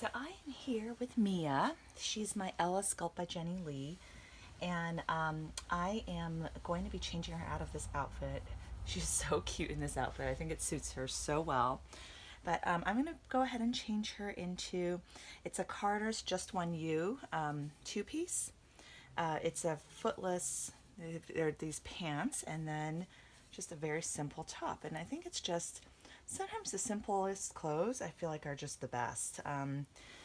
So I am here with Mia. She's my Ella sculpt by Jennie Lee, and I am going to be changing her out of this outfit. She's so cute in this outfit. I think it suits her so well. But I'm going to go ahead and change her into, it's a Carter's Just One You two-piece. It's a footless, there are these pants, and then just a very simple top. And I think it's just, sometimes the simplest clothes I feel like are just the best.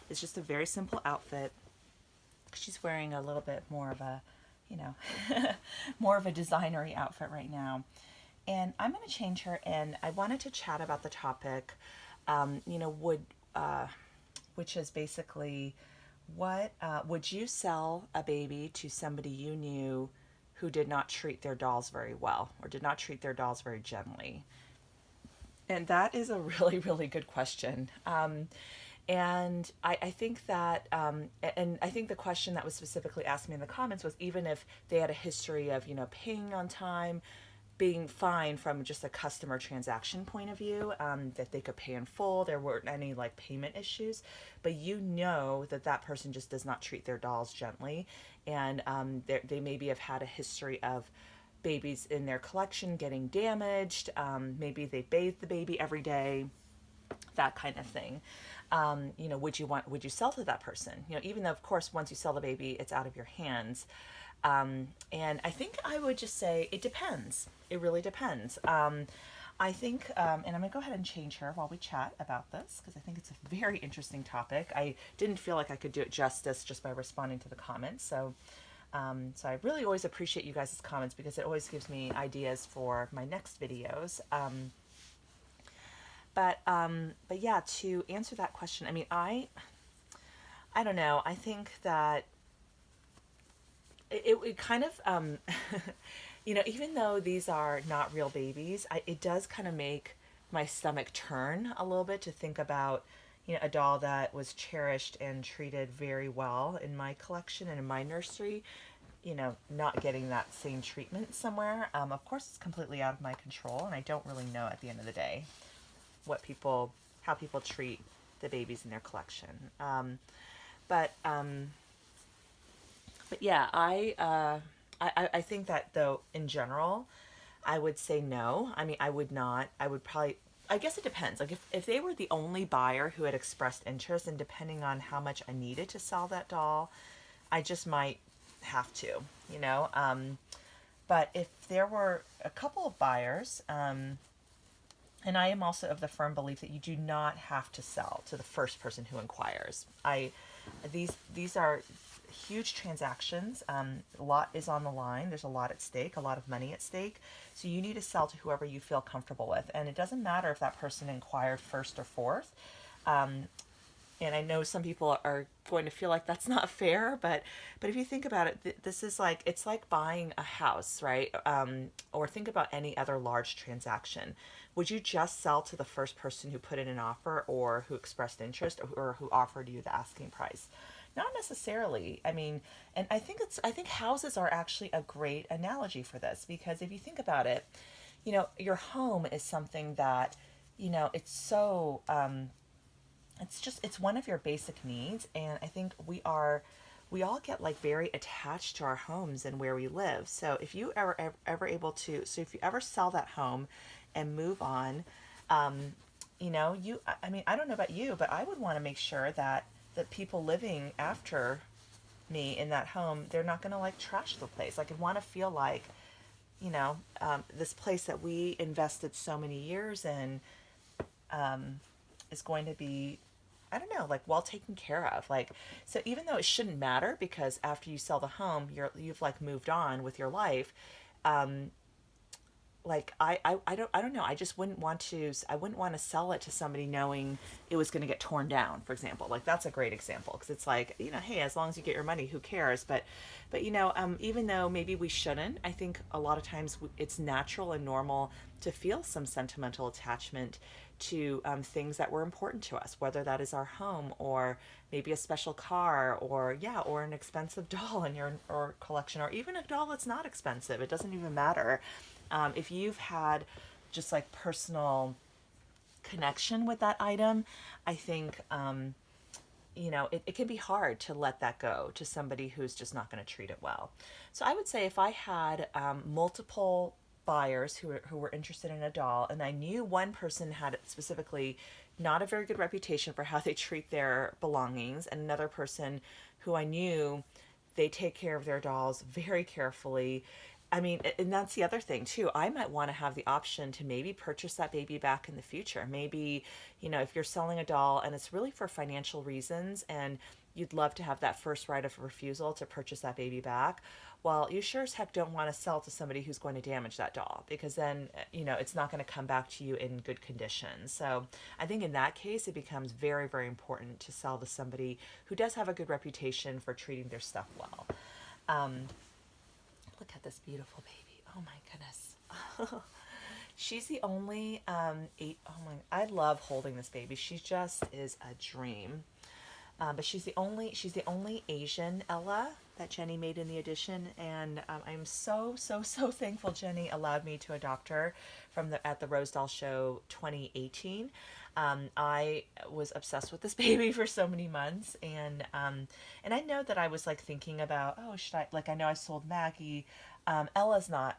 It's just a very simple outfit. She's wearing a little bit more of a, you know, more of a designery outfit right now. And I'm going to change her, and I wanted to chat about the topic, you know, which is basically what would you sell a baby to somebody you knew who did not treat their dolls very well or did not treat their dolls very gently? And that is a really, really good question. And I think that, and I think the question that was specifically asked me in the comments was even if they had a history of, you know, paying on time, being fine from just a customer transaction point of view, that they could pay in full, there weren't any like payment issues, but you know that that person just does not treat their dolls gently, and they maybe have had a history of babies in their collection getting damaged. Maybe they bathe the baby every day, that kind of thing. You know, would you sell to that person? You know, even though of course once you sell the baby, it's out of your hands. And I think I would just say it depends. It really depends. I think, and I'm gonna go ahead and change her while we chat about this because I think it's a very interesting topic. I didn't feel like I could do it justice just by responding to the comments. So I really always appreciate you guys' comments because it always gives me ideas for my next videos. But yeah, to answer that question, I mean, I don't know. I think that it kind of, you know, even though these are not real babies, it does kind of make my stomach turn a little bit to think about, you know, a doll that was cherished and treated very well in my collection and in my nursery, you know, not getting that same treatment somewhere. Of course, it's completely out of my control, and I don't really know at the end of the day how people treat the babies in their collection. But but yeah, I think that though in general, I would say no. I mean, I would not. I would probably. I guess it depends. Like if they were the only buyer who had expressed interest, and depending on how much I needed to sell that doll, I just might have to, you know. But if there were a couple of buyers, and I am also of the firm belief that you do not have to sell to the first person who inquires. These are huge transactions. A lot is on the line. There's a lot at stake, a lot of money at stake. So you need to sell to whoever you feel comfortable with. And it doesn't matter if that person inquired first or fourth. And I know some people are going to feel like that's not fair, but if you think about it, this is like, it's like buying a house, right? Or think about any other large transaction. Would you just sell to the first person who put in an offer or who expressed interest or who offered you the asking price? Not necessarily. I mean, and I think houses are actually a great analogy for this because if you think about it, you know, your home is something that, you know, it's so, it's one of your basic needs, and I think we all get like very attached to our homes and where we live. So if you ever able to, so if you ever sell that home and move on, you know, I mean, I don't know about you, but I would want to make sure that the people living after me in that home, they're not going to like trash the place. Like I want to feel like, you know, this place that we invested so many years in, is going to be, I don't know, like well taken care of. Like, so even though it shouldn't matter because after you sell the home, you've like moved on with your life. Like I don't know. I just wouldn't want to, I wouldn't want to sell it to somebody knowing it was going to get torn down, for example. Like that's a great example because it's like, you know, hey, as long as you get your money, who cares? But you know, even though maybe we shouldn't, I think a lot of times it's natural and normal to feel some sentimental attachment to things that were important to us, whether that is our home or maybe a special car or yeah, or an expensive doll in your or collection, or even a doll that's not expensive. It doesn't even matter. If you've had just like personal connection with that item, I think it can be hard to let that go to somebody who's just not going to treat it well. So I would say if I had multiple buyers who were interested in a doll, and I knew one person had specifically not a very good reputation for how they treat their belongings, and another person who I knew they take care of their dolls very carefully. I mean, and that's the other thing too. I might want to have the option to maybe purchase that baby back in the future. Maybe, if you're selling a doll and it's really for financial reasons and you'd love to have that first right of refusal to purchase that baby back, well, you sure as heck don't want to sell to somebody who's going to damage that doll, because then, it's not going to come back to you in good condition. So I think in that case, it becomes very, very important to sell to somebody who does have a good reputation for treating their stuff well. Um, Look at this beautiful baby. Oh my goodness. She's the only oh my, I love holding this baby. She just is a dream. But she's the only Asian Ella that Jennie made in the edition, and I'm so so so thankful Jennie allowed me to adopt her at the Rose Doll Show 2018. I was obsessed with this baby for so many months, and I know that I was like thinking about, oh, should I, like, I know I sold Maggie. Ella's not,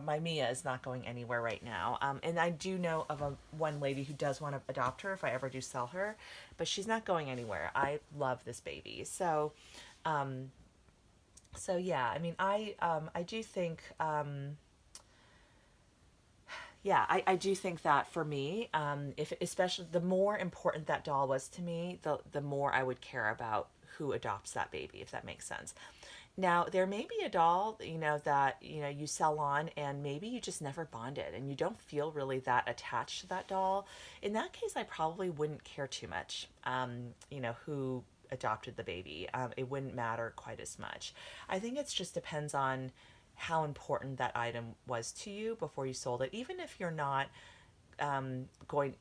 my Mia is not going anywhere right now. And I do know of one lady who does want to adopt her if I ever do sell her, but she's not going anywhere. I love this baby. So yeah, I mean, I do think, yeah, I do think that for me, if especially the more important that doll was to me, the more I would care about who adopts that baby, if that makes sense. Now, there may be a doll, that, you sell on and maybe you just never bonded and you don't feel really that attached to that doll. In that case, I probably wouldn't care too much, who adopted the baby. It wouldn't matter quite as much. I think it just depends on how important that item was to you before you sold it. Even if you're not going,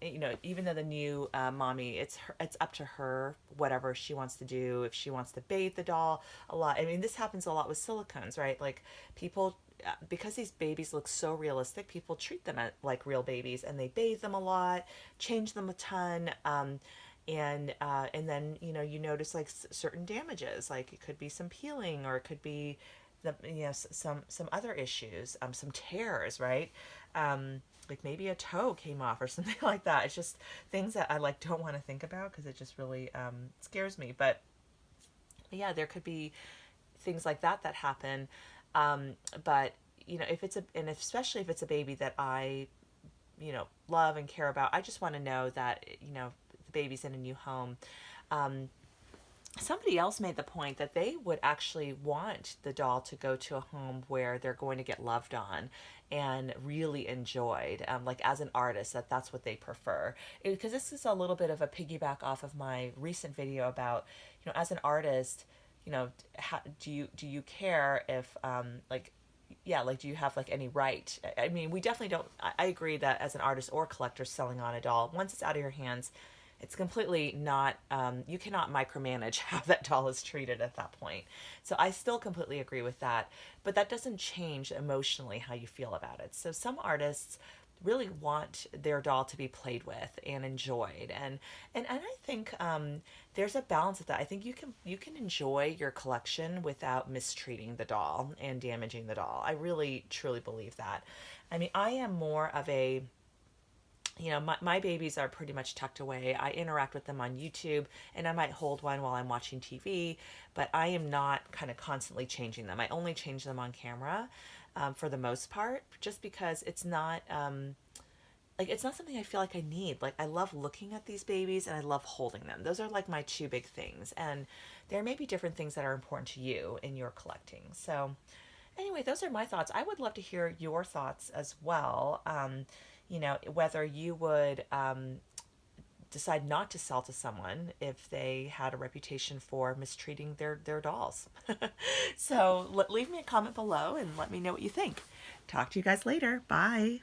even though the new mommy, it's up to her, whatever she wants to do. If she wants to bathe the doll a lot, I mean, this happens a lot with silicones, right? Like, people, because these babies look so realistic, people treat them like real babies, and they bathe them a lot, change them a ton, and then, you notice like certain damages, like it could be some peeling, or it could be some other issues, some tears, right? Like maybe a toe came off or something like that. It's just things that I like don't want to think about because it just really scares me. But yeah, there could be things like that happen. But if it's and especially if it's a baby that I love and care about, I just want to know that the baby's in a new home. Somebody else made the point that they would actually want the doll to go to a home where they're going to get loved on and really enjoyed, like as an artist, that's what they prefer. Because this is a little bit of a piggyback off of my recent video about, as an artist, do you care if like, yeah, like, do you have like any right? I mean, we definitely don't. I agree that as an artist or collector selling on a doll, once it's out of your hands, it's completely not, you cannot micromanage how that doll is treated at that point. So I still completely agree with that, but that doesn't change emotionally how you feel about it. So some artists really want their doll to be played with and enjoyed, and I think there's a balance of that. I think you can enjoy your collection without mistreating the doll and damaging the doll. I really truly believe that. I mean, I am more of a, my babies are pretty much tucked away. I interact with them on YouTube, and I might hold one while I'm watching TV, but I am not kind of constantly changing them. I only change them on camera, for the most part, just because it's not, like, it's not something I feel like I need. Like, I love looking at these babies and I love holding them. Those are like my two big things. And there may be different things that are important to you in your collecting. So anyway, those are my thoughts. I would love to hear your thoughts as well. Whether you would decide not to sell to someone if they had a reputation for mistreating their dolls. So leave me a comment below and let me know what you think. Talk to you guys later. Bye.